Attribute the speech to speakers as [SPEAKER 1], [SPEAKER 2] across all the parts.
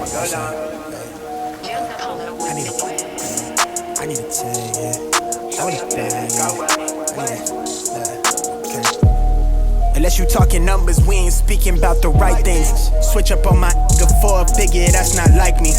[SPEAKER 1] I need to tell you, I need a bag, Unless you talking numbers, we ain't speaking about the right things. Switch up on my nigga for a figure, that's not like me.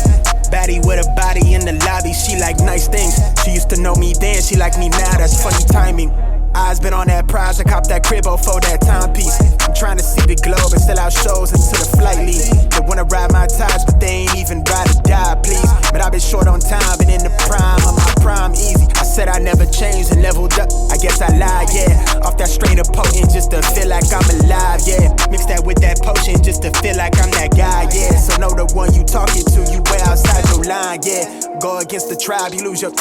[SPEAKER 1] Baddie with a body in the lobby, she like nice things. She used to know me then, she like me now, that's funny timing. Eyes been on that prize, I copped that cribbo for that timepiece. I'm trying to see the globe and sell out shows until the flight leaves. They wanna ride my ties, but they ain't even ride or die, please. But I've been short on time, been in the prime of my prime easy. I said I never changed and leveled up, I guess I lied, yeah. Off that strain of potent just to feel like I'm alive, yeah. Mix that with that potion just to feel like I'm that guy, yeah. So know the one you talking to, you way outside your line, yeah. Go against the tribe, you lose your...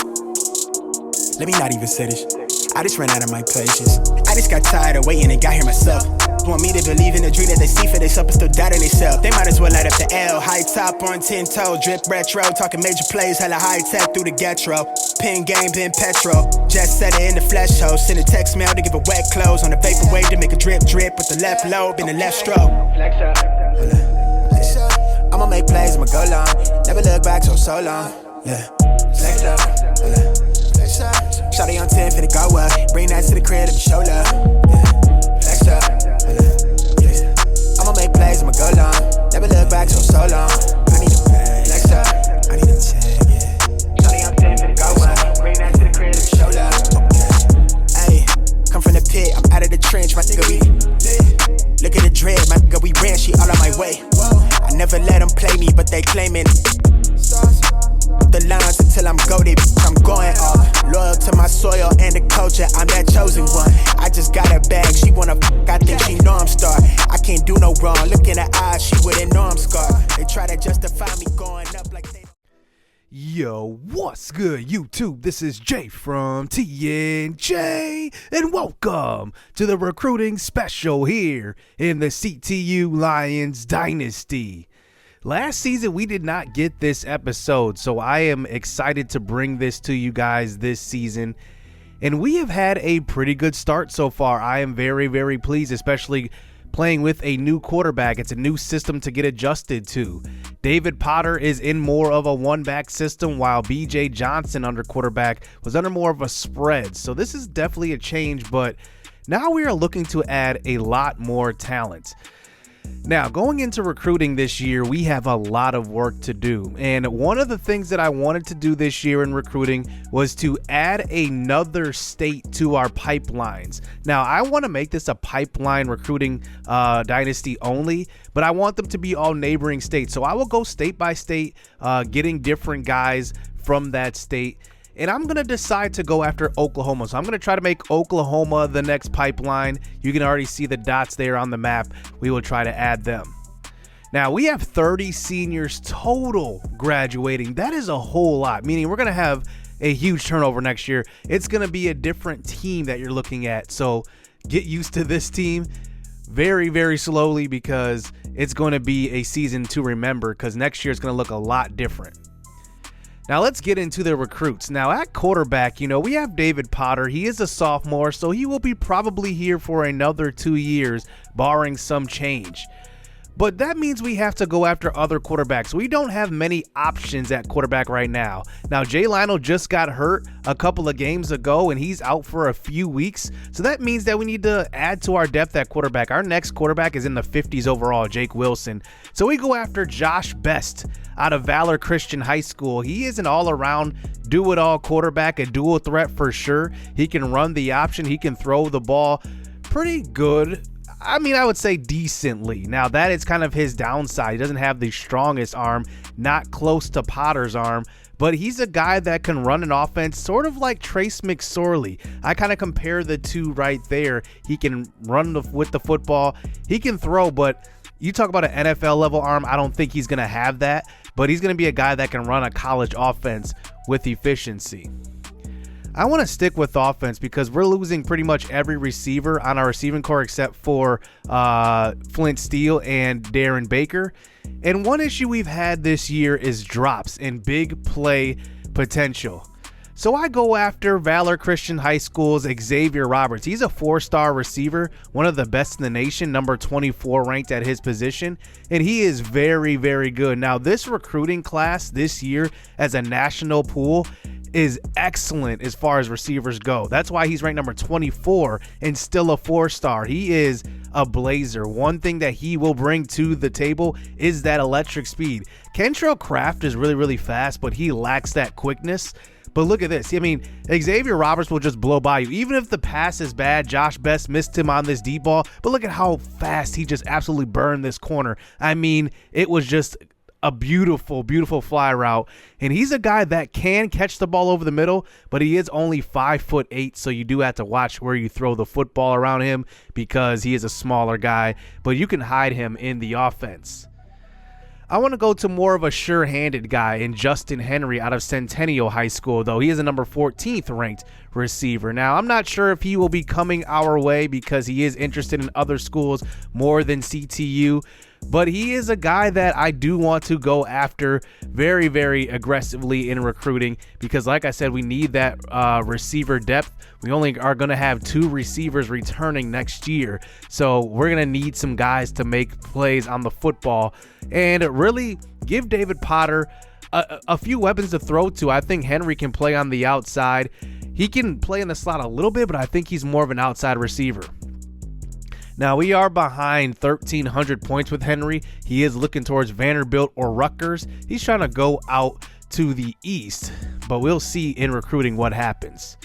[SPEAKER 1] Let me not even say this. I just ran out of my patience. I just got tired of waiting and got here myself. Want me to believe in the dream that they see for themselves and still doubt in themselves. They might as well light up the L. High top on 10 toe, drip retro. Talking major plays, hella high tech through the getro. Pin game, been petro. Just set it in the flesh hole. Send a text mail to give a wet clothes. On the vapor wave to make a drip drip with the left lobe in the left stroke. Flex up. I'ma make plays, I'ma go long. Never look back so long. Yeah. Flex up. Shawty on 10, finna go up. Bring that to the crib, let me show love. Yeah. Flex up. I'ma make plays, I'ma go long. Never look back so long. I need a bag. Flex up. I need a check, yeah. Shawty on 10, finna go up. Bring that to the crib, let me show love. Okay. Ayy, come from the pit, I'm out of the trench, my nigga, we lit. Look at the dread, my nigga, we ran, she all on my way. I never let them play me, but they claiming the lines until I'm goated, I'm going off. Loyal to my soil and the culture, I'm that chosen one. I just got a bag, she wanna I think she know I'm star. I can't do no wrong, look in her eyes, she wouldn't know I'm scarred. They try to justify me going up like they...
[SPEAKER 2] Yo, what's good, YouTube? This is Jay from TNJ, and welcome to the recruiting special here in the CTU Lions Dynasty. Last season, we did not get this episode, so I am excited to bring this to you guys this season. And we have had a pretty good start so far. I am very, very pleased, especially playing with a new quarterback. It's a new system to get adjusted to. David Potter is in more of a one-back system, while BJ Johnson under quarterback was under more of a spread. So this is definitely a change, but now we are looking to add a lot more talent. Now, going into recruiting this year, we have a lot of work to do. And one of the things that I wanted to do this year in recruiting was to add another state to our pipelines. Now, I want to make this a pipeline recruiting dynasty only, but I want them to be all neighboring states. So I will go state by state, getting different guys from that state. And I'm going to decide to go after Oklahoma. So I'm going to try to make Oklahoma the next pipeline. You can already see the dots there on the map. We will try to add them. Now, we have 30 seniors total graduating. That is a whole lot, meaning we're going to have a huge turnover next year. It's going to be a different team that you're looking at. So get used to this team very, very slowly, because it's going to be a season to remember, because next year is going to look a lot different. Now let's get into the recruits. Now at quarterback, we have David Potter. He is a sophomore, so he will be probably here for another 2 years, barring some change. But that means we have to go after other quarterbacks. We don't have many options at quarterback right now. Now, Jay Lionel just got hurt a couple of games ago, and he's out for a few weeks. So that means that we need to add to our depth at quarterback. Our next quarterback is in the 50s overall, Jake Wilson. So we go after Josh Best out of Valor Christian High School. He is an all-around, do-it-all quarterback, a dual threat for sure. He can run the option. He can throw the ball pretty good. I mean, I would say decently. Now, that is kind of his downside. He doesn't have the strongest arm, not close to Potter's arm, but he's a guy that can run an offense sort of like Trace McSorley. I kind of compare the two right there. He can run with the football. He can throw, but you talk about an NFL level arm, I don't think he's going to have that, but he's going to be a guy that can run a college offense with efficiency. I want to stick with offense because we're losing pretty much every receiver on our receiving core except for Flint Steele and Darren Baker. And one issue we've had this year is drops and big play potential. So I go after Valor Christian High School's Xavier Roberts. He's a 4-star receiver, one of the best in the nation, number 24 ranked at his position, and he is very, very good. Now, this recruiting class this year as a national pool is excellent as far as receivers go. That's why he's ranked number 24 and still a 4-star. He is a blazer. One thing that he will bring to the table is that electric speed. Kentrell Kraft is really, really fast, but he lacks that quickness. But look at this. I mean, Xavier Roberts will just blow by you. Even if the pass is bad, Josh Best missed him on this deep ball. But look at how fast he just absolutely burned this corner. I mean, it was just a beautiful, beautiful fly route. And he's a guy that can catch the ball over the middle, but he is only 5'8", so you do have to watch where you throw the football around him because he is a smaller guy, but you can hide him in the offense. I want to go to more of a sure-handed guy in Justin Henry out of Centennial High School, though. He is a number 14th ranked receiver. Now, I'm not sure if he will be coming our way because he is interested in other schools more than CTU, but he is a guy that I do want to go after very, very aggressively in recruiting because, like I said, we need that receiver depth. We only are going to have 2 receivers returning next year, so we're going to need some guys to make plays on the football and really give David Potter a few weapons to throw to. I think Henry can play on the outside. He can play in the slot a little bit, but I think he's more of an outside receiver. Now, we are behind 1,300 points with Henry. He is looking towards Vanderbilt or Rutgers. He's trying to go out to the east, but we'll see in recruiting what happens.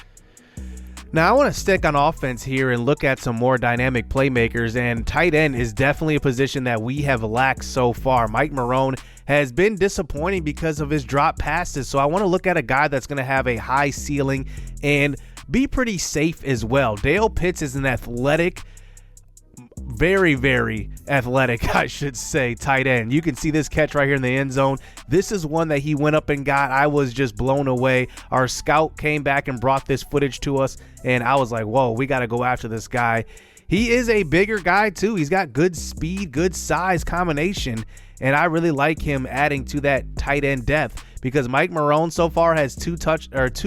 [SPEAKER 2] Now, I want to stick on offense here and look at some more dynamic playmakers, and tight end is definitely a position that we have lacked so far. Mike Marone has been disappointing because of his drop passes, so I want to look at a guy that's going to have a high ceiling and be pretty safe as well. Dale Pitts is an athletic, very, very athletic, I should say, tight end. You can see this catch right here in the end zone. This is one that he went up and got. I was just blown away. Our scout came back and brought this footage to us, and I was like, whoa, we got to go after this guy. He is a bigger guy, too. He's got good speed, good size combination, and I really like him adding to that tight end depth because Mike Marone so far has 2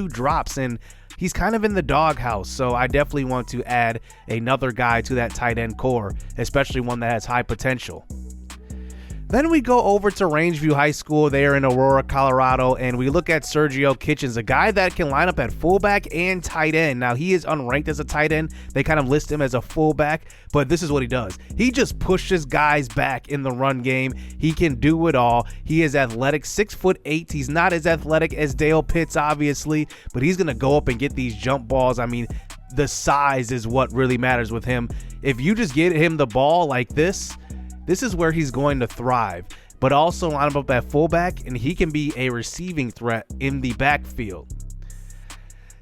[SPEAKER 2] drops, and he's kind of in the doghouse, so I definitely want to add another guy to that tight end core, especially one that has high potential. Then we go over to Rangeview High School there in Aurora, Colorado, and we look at Sergio Kitchis, a guy that can line up at fullback and tight end. Now, he is unranked as a tight end. They kind of list him as a fullback, but this is what he does. He just pushes guys back in the run game. He can do it all. He is athletic, 6'8". He's not as athletic as Dale Pitts, obviously, but he's going to go up and get these jump balls. I mean, the size is what really matters with him. If you just get him the ball like this is where he's going to thrive, but also line him up at fullback, and he can be a receiving threat in the backfield.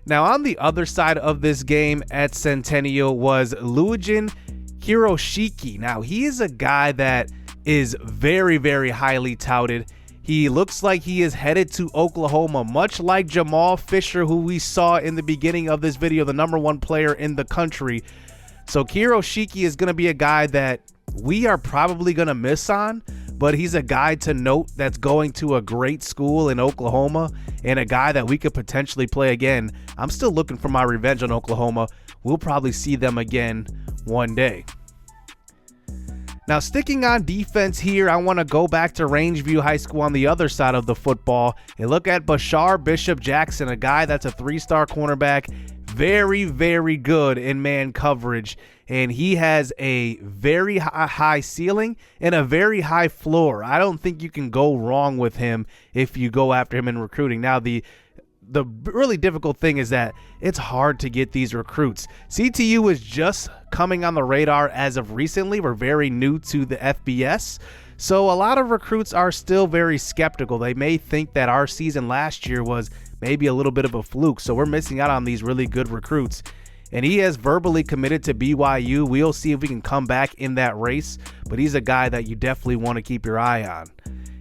[SPEAKER 2] Now, on the other side of this game at Centennial was Jin Kiroshiki. Now, he is a guy that is very, very highly touted. He looks like he is headed to Oklahoma, much like Jamal Fisher, who we saw in the beginning of this video, the #1 player in the country. So Kiroshiki is going to be a guy that we are probably going to miss on, but he's a guy to note that's going to a great school in Oklahoma and a guy that we could potentially play again. I'm still looking for my revenge on Oklahoma. We'll probably see them again one day. Now, sticking on defense here, I want to go back to Rangeview High School on the other side of the football and look at Bashar Jackson, a guy that's a 3-star cornerback, very, very good in man coverage, and he has a very high ceiling and a very high floor. I don't think you can go wrong with him if you go after him in recruiting. Now, the really difficult thing is that it's hard to get these recruits. CTU is just coming on the radar as of recently. We're very new to the FBS, so a lot of recruits are still very skeptical. They may think that our season last year was maybe a little bit of a fluke, so we're missing out on these really good recruits. And he has verbally committed to BYU. We'll see if we can come back in that race, but he's a guy that you definitely want to keep your eye on.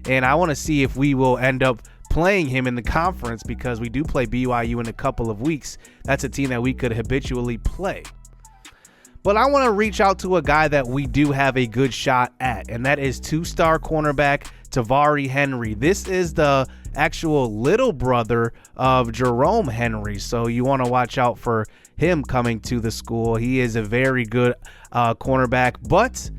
[SPEAKER 2] And I want to see if we will end up playing him in the conference because we do play BYU in a couple of weeks. That's a team that we could habitually play. But I want to reach out to a guy that we do have a good shot at, and that is 2-star cornerback Tavari Henry. This is the actual little brother of Jerome Henry. So you want to watch out for him coming to the school. He is a very good cornerback, but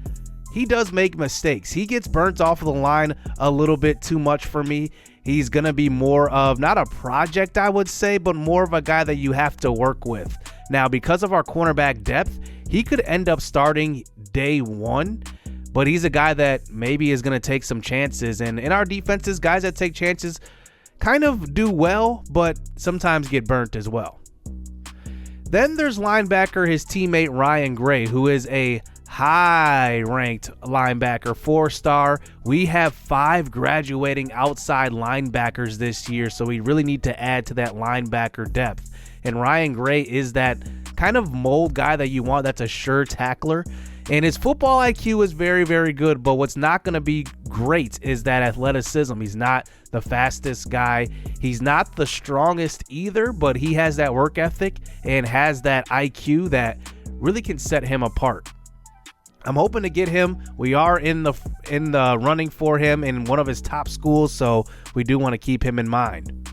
[SPEAKER 2] he does make mistakes. He gets burnt off of the line a little bit too much for me. He's going to be more of not a project, I would say, but more of a guy that you have to work with. Now, because of our cornerback depth, he could end up starting day one, but he's a guy that maybe is going to take some chances. And in our defenses, guys that take chances kind of do well, but sometimes get burnt as well. Then there's linebacker, his teammate Ryan Gray, who is a high-ranked linebacker, 4-star. We have 5 graduating outside linebackers this year, so we really need to add to that linebacker depth. And Ryan Gray is that kind of mold guy that you want that's a sure tackler. And his football IQ is very, very good, but what's not going to be great is that athleticism. He's not the fastest guy. He's not the strongest either, but he has that work ethic and has that IQ that really can set him apart. I'm hoping to get him. We are in the running for him in one of his top schools, so we do want to keep him in mind.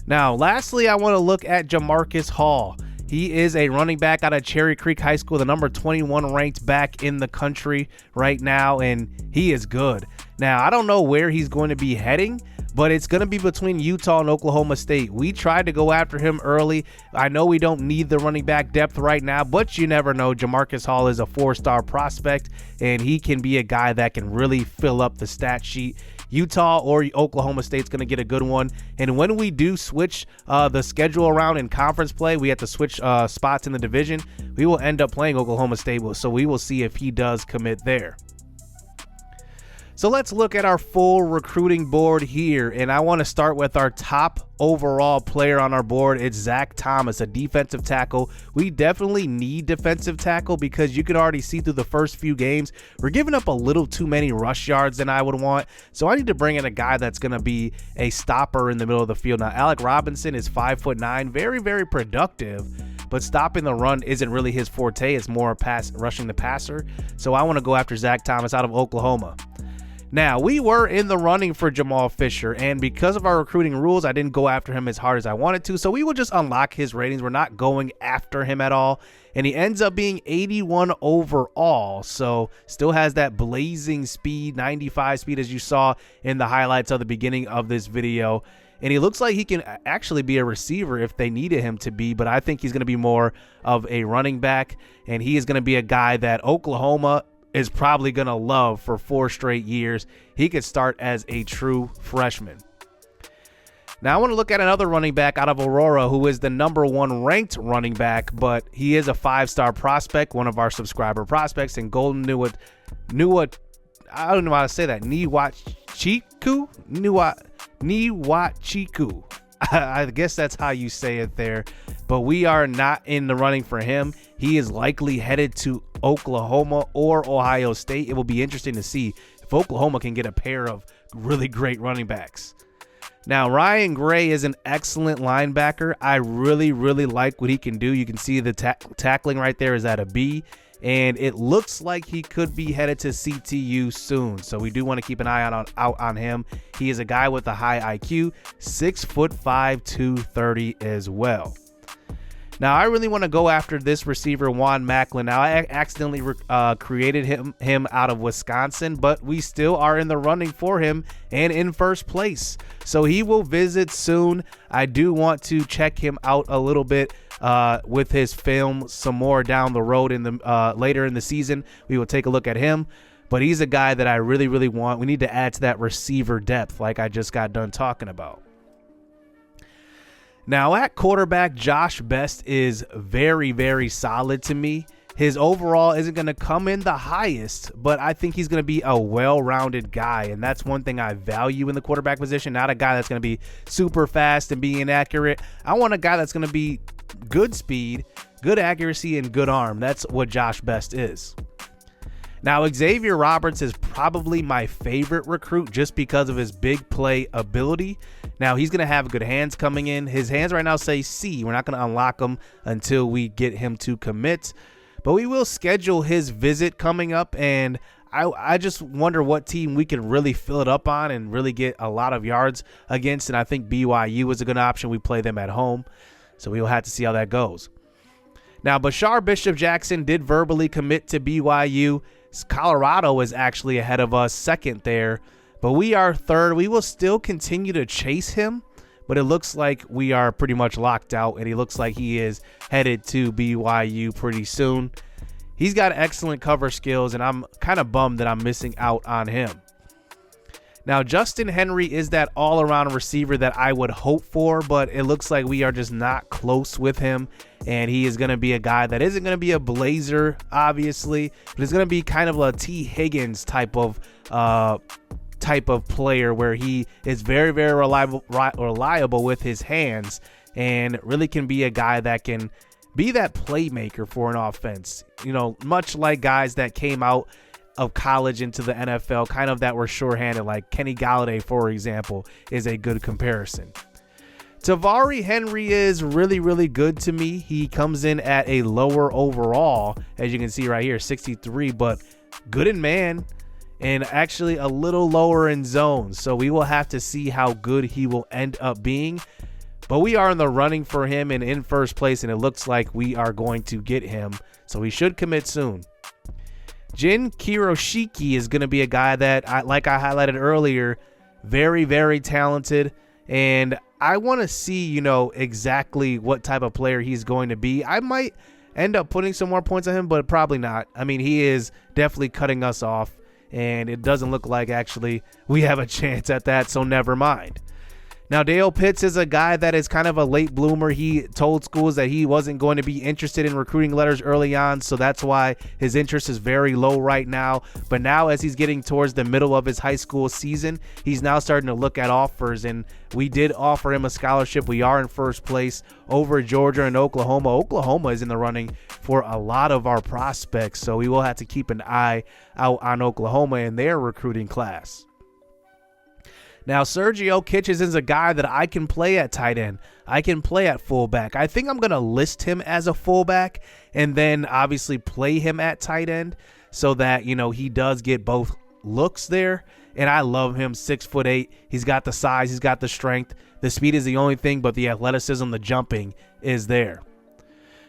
[SPEAKER 2] Now, lastly, I want to look at Jamarcus Hall. He is a running back out of Cherry Creek High School, the number 21 ranked back in the country right now, and he is good. Now, I don't know where he's going to be heading, but it's going to be between Utah and Oklahoma State. We tried to go after him early. I know we don't need the running back depth right now, but you never know. Jamarcus Hall is a 4-star prospect, and he can be a guy that can really fill up the stat sheet. Utah or Oklahoma State's going to get a good one. And when we do switch the schedule around in conference play, we have to switch spots in the division. We will end up playing Oklahoma State, so we will see if he does commit there. So let's look at our full recruiting board here, and I want to start with our top overall player on our board. It's Zach Thomas, a defensive tackle. We definitely need defensive tackle because you can already see through the first few games, we're giving up a little too many rush yards than I would want. So I need to bring in a guy that's going to be a stopper in the middle of the field. Now, Alec Robinson is 5'9", very, very productive, but stopping the run isn't really his forte. It's more rushing the passer. So I want to go after Zach Thomas out of Oklahoma. Now, we were in the running for Jamal Fisher, and because of our recruiting rules, I didn't go after him as hard as I wanted to, so we will just unlock his ratings. We're not going after him at all, and he ends up being 81 overall, so still has that blazing speed, 95 speed, as you saw in the highlights of the beginning of this video. And he looks like he can actually be a receiver if they needed him to be, but I think he's going to be more of a running back, and he is going to be a guy that Oklahoma is probably going to love for 4 straight years. He could start as a true freshman. Now I want to look at another running back out of Aurora who is the number 1 ranked running back, but he is a 5-star prospect, one of our subscriber prospects, and Golden Niwachiku. I don't know how to say that. Niwachiku. I guess that's how you say it there, but we are not in the running for him. He is likely headed to Oklahoma or Ohio State. It will be interesting to see if Oklahoma can get a pair of really great running backs. Now, Ryan Gray is an excellent linebacker. I really, really like what he can do. You can see the tackling right there is at a B, and it looks like he could be headed to CTU soon. So we do want to keep an eye out on him. He is a guy with a high IQ, 6'5", 230 as well. Now, I really want to go after this receiver, Juan Macklin. Now, I accidentally created him out of Wisconsin, but we still are in the running for him and in first place. So he will visit soon. I do want to check him out a little bit with his film some more down the road in the later in the season. We will take a look at him, but he's a guy that I really, really want. We need to add to that receiver depth like I just got done talking about. Now, at quarterback, Josh Best is very, very solid to me. His overall isn't going to come in the highest, but I think he's going to be a well-rounded guy, and that's one thing I value in the quarterback position. Not a guy that's going to be super fast and be inaccurate. I want a guy that's going to be good speed, good accuracy, and good arm. That's what Josh Best is. Now, Xavier Roberts is probably my favorite recruit just because of his big play ability. Now, he's going to have good hands coming in. His hands right now say C. We're not going to unlock them until we get him to commit. But we will schedule his visit coming up, and I just wonder what team we can really fill it up on and really get a lot of yards against. And I think BYU is a good option. We play them at home, so we will have to see how that goes. Now, Bashar Jackson did verbally commit to BYU. Colorado is actually ahead of us, second there, but we are third. We will still continue to chase him, but it looks like we are pretty much locked out, and he looks like he is headed to BYU pretty soon. He's got excellent cover skills, and I'm kind of bummed that I'm missing out on him. Now, Justin Henry is that all-around receiver that I would hope for, but it looks like we are just not close with him, and he is going to be a guy that isn't going to be a blazer, obviously, but is going to be kind of a T. Higgins type of player where he is very, very reliable with his hands and really can be a guy that can be that playmaker for an offense. You know, much like guys that came out of college into the NFL, kind of that were sure-handed, like Kenny Galladay, for example, is a good comparison. Tavari Henry is really, really good to me. He comes in at a lower overall, as you can see right here, 63, but good in man and actually a little lower in zone. So we will have to see how good he will end up being. But we are in the running for him and in first place, and it looks like we are going to get him. So he should commit soon. Jin Kiroshiki is going to be a guy that, like I highlighted earlier, very, very talented. And I want to see, you know, exactly what type of player he's going to be. I might end up putting some more points on him, but probably not. I mean, he is definitely cutting us off, and it doesn't look like actually we have a chance at that, so never mind. Now, Dale Pitts is a guy that is kind of a late bloomer. He told schools that he wasn't going to be interested in recruiting letters early on, so that's why his interest is very low right now. But now as he's getting towards the middle of his high school season, he's now starting to look at offers, and we did offer him a scholarship. We are in first place over Georgia and Oklahoma. Oklahoma is in the running for a lot of our prospects, so we will have to keep an eye out on Oklahoma and their recruiting class. Now, Sergio Kitchis is a guy that I can play at tight end. I can play at fullback. I think I'm going to list him as a fullback and then obviously play him at tight end so that, you know, he does get both looks there. And I love him, 6'8". He's got the size. He's got the strength. The speed is the only thing, but the athleticism, the jumping is there.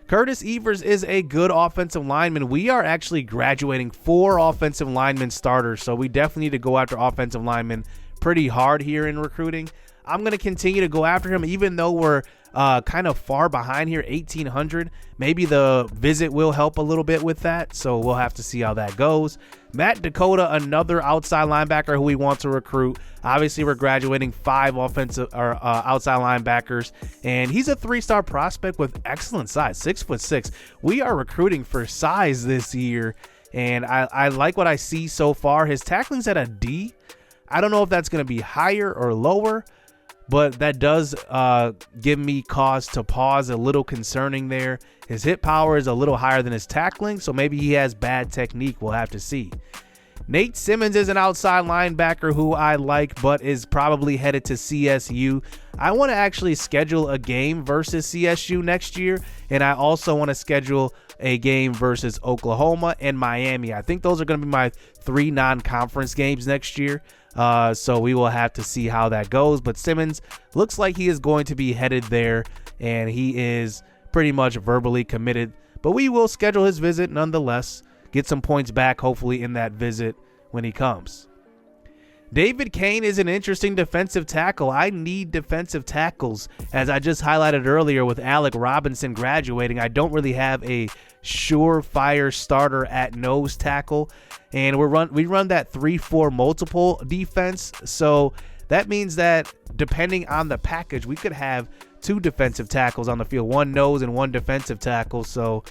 [SPEAKER 2] Curtis Evers is a good offensive lineman. We are actually graduating 4 offensive lineman starters, so we definitely need to go after offensive linemen pretty hard here in recruiting. I'm going to continue to go after him, even though we're kind of far behind here, 1,800. Maybe the visit will help a little bit with that, so we'll have to see how that goes. Matt Dakota, another outside linebacker who we want to recruit. Obviously, we're graduating 5 offensive or outside linebackers, and he's a 3-star prospect with excellent size, 6'6". We are recruiting for size this year, and I like what I see so far. His tackling's at a D. I don't know if that's going to be higher or lower, but that does give me cause to pause, a little concerning there. His hit power is a little higher than his tackling, so maybe he has bad technique. We'll have to see. Nate Simmons is an outside linebacker who I like, but is probably headed to CSU. I want to actually schedule a game versus CSU next year, and I also want to schedule a game versus Oklahoma and Miami. I think those are going to be my 3 non-conference games next year. So we will have to see how that goes. But Simmons looks like he is going to be headed there, and he is pretty much verbally committed. But we will schedule his visit nonetheless, get some points back hopefully in that visit when he comes. David Kane is an interesting defensive tackle. I need defensive tackles. As I just highlighted earlier with Alec Robinson graduating, I don't really have a surefire starter at nose tackle. And we run that 3-4 multiple defense. So that means that depending on the package, we could have 2 defensive tackles on the field, 1 nose and 1 defensive tackle. So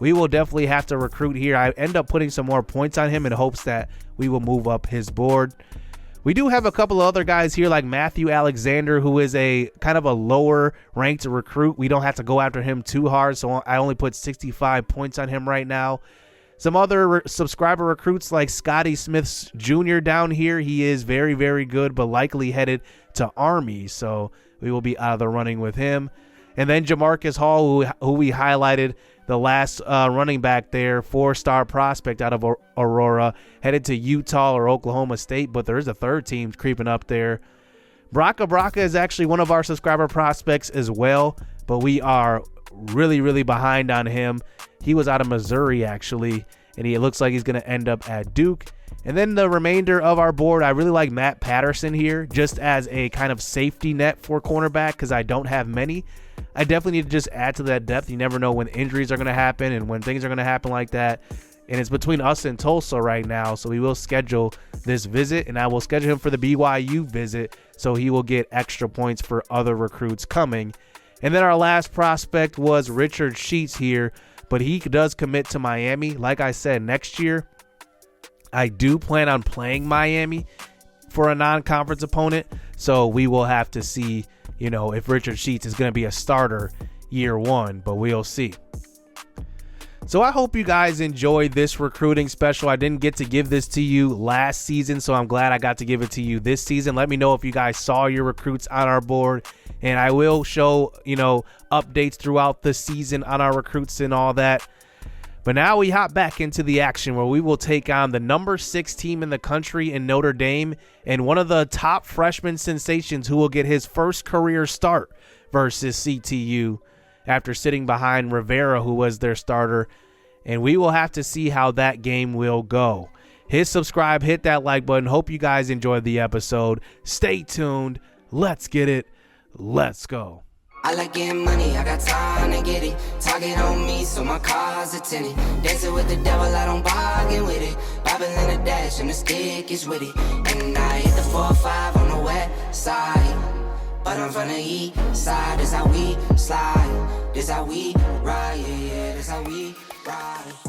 [SPEAKER 2] we will definitely have to recruit here. I end up putting some more points on him in hopes that we will move up his board. We do have a couple of other guys here like Matthew Alexander, who is a kind of a lower ranked recruit. We don't have to go after him too hard, so I only put 65 points on him right now. Some other subscriber recruits like Scotty Smith Jr. down here. He is very, very good, but likely headed to Army, so we will be out of the running with him. And then Jamarcus Hall, who we highlighted, the last running back there, 4-star prospect out of Aurora, headed to Utah or Oklahoma State, but there is a third team creeping up there. Braka is actually one of our subscriber prospects as well, but we are really, really behind on him. He was out of Missouri, actually, and he looks like he's going to end up at Duke. And then the remainder of our board, I really like Matt Patterson here, just as a kind of safety net for cornerback, because I don't have many. I definitely need to just add to that depth. You never know when injuries are going to happen and when things are going to happen like that. And it's between us and Tulsa right now, so we will schedule this visit, and I will schedule him for the BYU visit, so he will get extra points for other recruits coming. And then our last prospect was Richard Sheets here, but he does commit to Miami. Like I said, next year, I do plan on playing Miami for a non-conference opponent, so we will have to see, if Richard Sheets is going to be a starter year one, but we'll see. So I hope you guys enjoyed this recruiting special. I didn't get to give this to you last season, so I'm glad I got to give it to you this season. Let me know if you guys saw your recruits on our board, and I will show, updates throughout the season on our recruits and all that. But now we hop back into the action where we will take on the number 6 team in the country in Notre Dame and one of the top freshman sensations who will get his first career start versus CTU after sitting behind Rivera, who was their starter. And we will have to see how that game will go. Hit subscribe, hit that like button. Hope you guys enjoyed the episode. Stay tuned. Let's get it. Let's go.
[SPEAKER 3] I like getting money, I got time to get it. Target on me, so my car's a tenant. Dancing with the devil, I don't bargain with it. Bobbing in the dash, and the stick is with it. And I hit the 4-5 on the west side. But I'm from the east side, this how we slide. This how we ride, yeah, this how we ride.